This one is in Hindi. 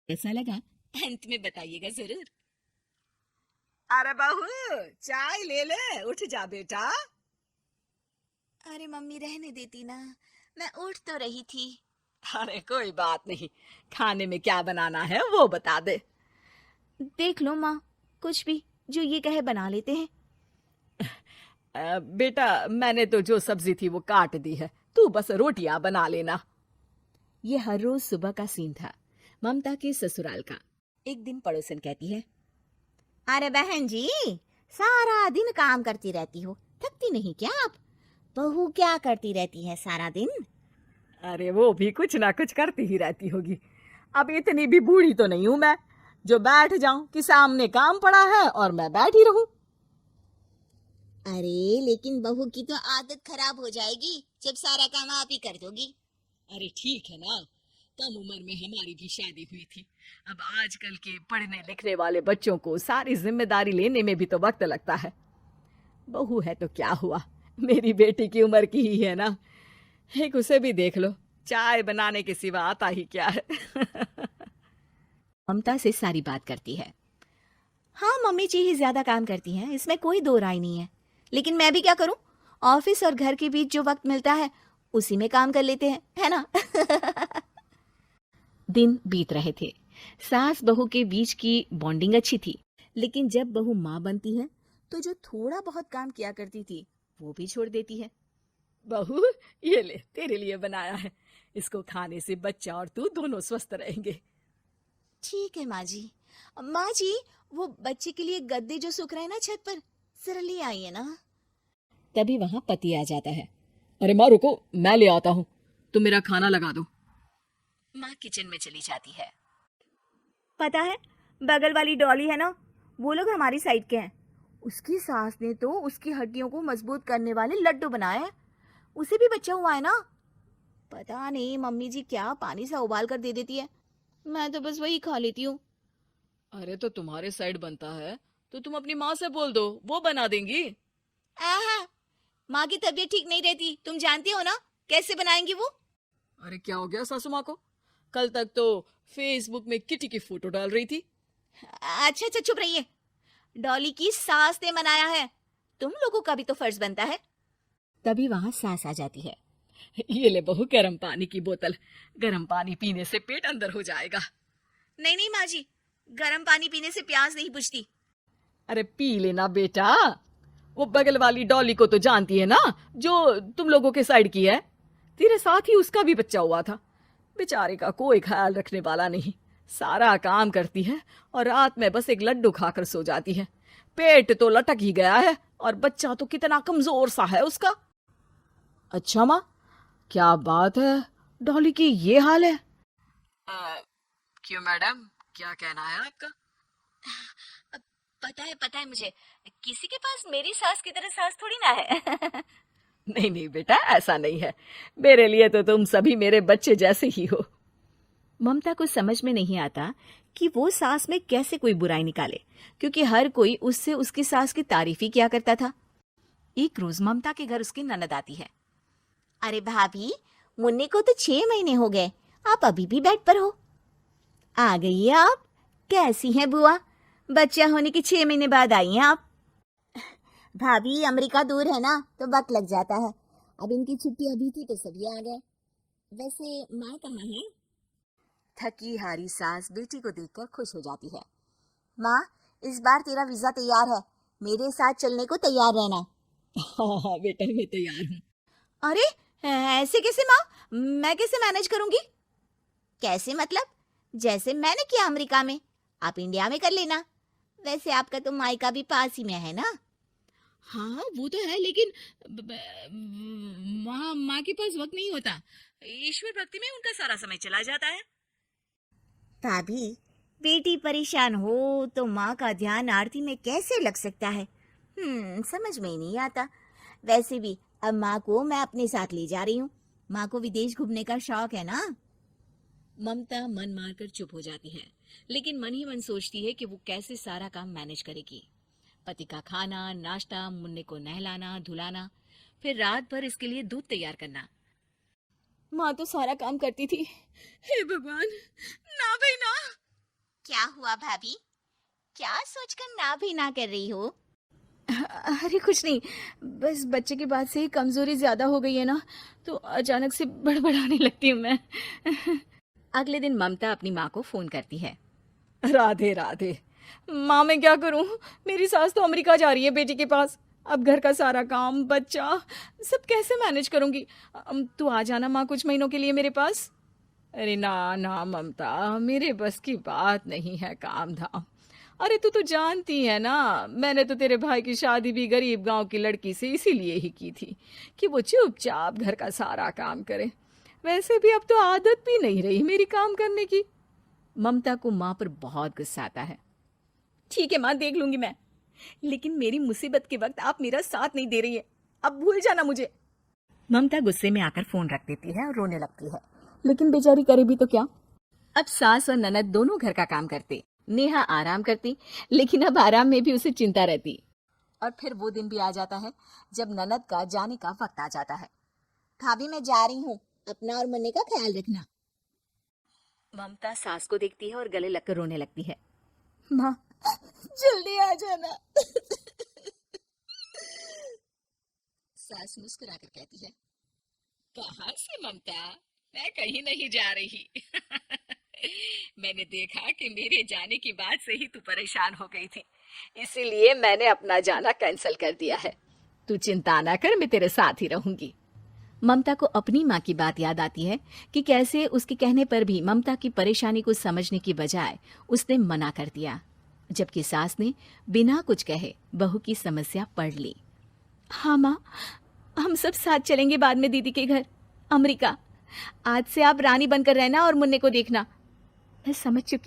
कैसा लगा अंत में बताइएगा जरूर। अरे बहू, चाय ले ले, उठ जा बेटा। अरे मम्मी रहने देती ना, मैं उठ तो रही थी। अरे कोई बात नहीं, खाने में क्या बनाना है वो बता दे। देख लो माँ, कुछ भी जो ये कहे बना लेते हैं। बेटा, मैंने तो जो सब्जी थी वो काट दी है, तू बस रोटियां बना लेना। ये हर रोज सुबह का सीन था ममता के ससुराल का। एक दिन पड़ोसन कहती है, अरे बहन जी, सारा दिन काम करती रहती हो, थकती नहीं क्या आप? बहू क्या करती रहती है सारा दिन? अरे वो भी कुछ ना कुछ करती ही रहती होगी। अब इतनी भी बूढ़ी तो नहीं हूं मैं जो बैठ जाऊं कि सामने काम पड़ा है और मैं बैठी रहूं। अरे लेकिन बहू की तो आदत खराब हो जाएगी जब सारा काम आप ही कर दोगी। अरे ठीक है ना, कम उम्र में हमारी भी शादी हुई थी। अब आजकल के पढ़ने लिखने वाले बच्चों को सारी जिम्मेदारी लेने में भी तो वक्त लगता है। बहू है तो क्या हुआ, मेरी बेटी की उम्र की ही है ना। एक उसे भी देख लो, चाय बनाने के सिवा आता ही क्या है। ममता से सारी बात करती है। हाँ मम्मी जी ही ज्यादा काम करती हैं, इसमें कोई दो राय नहीं है। लेकिन मैं भी क्या करूं, ऑफिस और घर के बीच जो वक्त मिलता है उसी में काम कर लेते हैं, है ना? दिन बीत रहे थे। सास बहू के बीच की बॉन्डिंग अच्छी थी, लेकिन जब बहू माँ बनती है तो जो थोड़ा बहुत काम किया करती थी वो भी छोड़ देती है। बहू, ये ले तेरे लिए बनाया है, इसको खाने से बच्चा और तू दोनों स्वस्थ रहेंगे। ठीक है माँ जी। माँ जी, वो बच्चे के लिए गद्दे जो सूख रहे हैं ना छत पर, जरा ले आइए ना। तभी वहां पति आ जाता है। अरे माँ रुको, मैं ले आता हूँ, तुम मेरा खाना लगा दो। माँ किचन में चली जाती है। पता है, बगल वाली डॉली है ना, वो लोग हमारी साइड के हैं। उसकी सास ने तो उसकी हड्डियों को मजबूत करने वाले लड्डू बनाए हैं। उसे भी बच्चा हुआ है ना। पता नहीं मम्मी जी क्या पानी सा उबाल कर दे देती है, मैं तो बस वही खा लेती हूँ। अरे तो तुम्हारे साइड बनता है तो तुम अपनी माँ से बोल दो, वो बना देंगी। आहा, माँ की तबीयत ठीक नहीं रहती, तुम जानती हो ना, कैसे बनाएंगी वो? अरे क्या हो गया सासू माँ को? कल तक तो फेसबुक में किटी की फोटो डाल रही थी। अच्छा अच्छा चुप रहिए। डॉली की सास ने मनाया है, तुम लोगों का भी तो फर्ज बनता है। तभी वहां सास आ जाती है। ये ले बहू, गर्म पानी की बोतल, गर्म पानी पीने से पेट अंदर हो जाएगा। नहीं नहीं माँ जी, गर्म पानी पीने से प्यास नहीं बुझती। अरे पी लेना बेटा, वो बगल वाली डॉली को तो जानती है ना, जो तुम लोगों के साइड की है। तेरे साथ ही उसका भी बच्चा हुआ था। बेचारे का कोई ख्याल रखने वाला नहीं, सारा काम करती है और रात में बस एक लड्डू खाकर सो जाती है। पेट तो लटक ही गया है और बच्चा तो कितना कमजोर सा है उसका। अच्छा माँ, क्या बात है, डॉली की ये हाल है? क्यों मैडम, क्या कहना है आपका? पता है मुझे, किसी के पास मेरी सास की तरह सास थोड़ी ना है। नहीं नहीं बेटा, ऐसा नहीं है, मेरे लिए तो तुम सभी मेरे बच्चे जैसे ही हो। ममता को समझ में नहीं आता कि वो सास में कैसे कोई बुराई निकाले, क्योंकि हर कोई उससे उसकी सास की तारीफ ही किया करता था। एक रोज ममता के घर उसकी ननद आती है। अरे भाभी, मुन्ने को तो 6 महीने हो गए, आप अभी भी बेड पर हो। आ गई है आप? कैसी हैं बुआ? बच्चा होने के 6 महीने बाद आई हैं आप? भाभी अमेरिका दूर है ना, तो वक्त लग जाता है। अब इनकी छुट्टी अभी थी तो सभी आ गए। वैसे माँ कहाँ है? थकी हारी सास बेटी को देखकर खुश हो जाती है। माँ, इस बार तेरा वीजा तैयार है, मेरे साथ चलने को तैयार रहना। हाँ हाँ बेटा, मैं तैयार हूँ। अरे ऐसे कैसे माँ, मैं कैसे मैनेज करूंगी? कैसे मतलब? जैसे मैंने किया अमेरिका में, आप इंडिया में कर लेना। वैसे आपका तो मायका भी पास ही में है ना। हाँ वो तो है, लेकिन वहाँ माँ के पास वक्त नहीं होता, ईश्वर भक्ति में उनका सारा समय चला जाता है। भाभी, बेटी परेशान हो तो माँ का ध्यान आरती में कैसे लग सकता है? समझ में ही नहीं आता। वैसे भी अब माँ को मैं अपने साथ ले जा रही हूँ, माँ को विदेश घूमने का शौक है ना। ममता मन मारकर चुप हो जाती है, लेकिन मन ही मन सोचती है कि वो कैसे सारा काम मैनेज करेगी। पति का खाना, नाश्ता, मुन्ने को नहलाना धुलाना, फिर रात भर इसके लिए दूध तैयार करना। माँ तो सारा काम करती थी। हे भगवान, ना भाई ना, क्या हुआ भाभी? क्या सोचकर ना भी ना कर रही हो? अरे कुछ नहीं, बस बच्चे के बाद से ही कमजोरी ज्यादा हो गई है ना, तो अचानक से बड़बड़ाने लगती हूँ मैं। अगले दिन ममता अपनी माँ को फोन करती है। राधे राधे। माँ मैं क्या करूं, मेरी सास तो अमेरिका जा रही है बेटी के पास। अब घर का सारा काम, बच्चा, सब कैसे मैनेज करूंगी। तू आ जाना माँ कुछ महीनों के लिए मेरे पास। अरे ना ना ममता, मेरे बस की बात नहीं है काम धाम। अरे तू तो जानती है ना, मैंने तो तेरे भाई की शादी भी गरीब गांव की लड़की से इसीलिए ही की थी कि वो चुपचाप घर का सारा काम करे। वैसे भी अब तो आदत भी नहीं रही मेरी काम करने की। ममता को माँ पर बहुत गुस्सा आता है। ठीक है माँ, देख लूंगी मैं, लेकिन मेरी मुसीबत के वक्त आप मेरा साथ नहीं दे रही है, अब भूल जाना मुझे। ममता गुस्से में आकर फोन रख देती है और रोने लगती है, लेकिन बेचारी करे भी तो क्या। अब सास और ननद दोनों घर का काम करते, नेहा आराम करती, लेकिन अब आराम में भी उसे चिंता रहती। और फिर वो दिन भी आ जाता है जब ननद का जाने का वक्त आ जाता है। भाभी मैं जा रही हूँ, अपना और मुन्ने का ख्याल रखना। ममता सास को देखती है और गले लगकर रोने लगती है। माँ जल्दी आ जाना। सास मुस्कुराकर कहती है, कहाँ से ममता, मैं कहीं नहीं जा रही। मैंने देखा कि मेरे जाने की बात से ही तू परेशान हो गई थी, इसीलिए मैंने अपना जाना कैंसिल कर दिया है। तू चिंता ना कर, मैं तेरे साथ ही रहूंगी। ममता को अपनी माँ की बात याद आती है कि कैसे उसके कहने पर भी ममता की परेशानी को समझने की बजाय उसने मना कर दिया, जबकि सास ने बिना कुछ कहे बहू की समस्या पढ़ ली। हाँ माँ, हम सब साथ चलेंगे बाद में दीदी के घर अमेरिका। आज से आप रानी बनकर रहना और मुन्ने को देखना। मैं समझ चुकी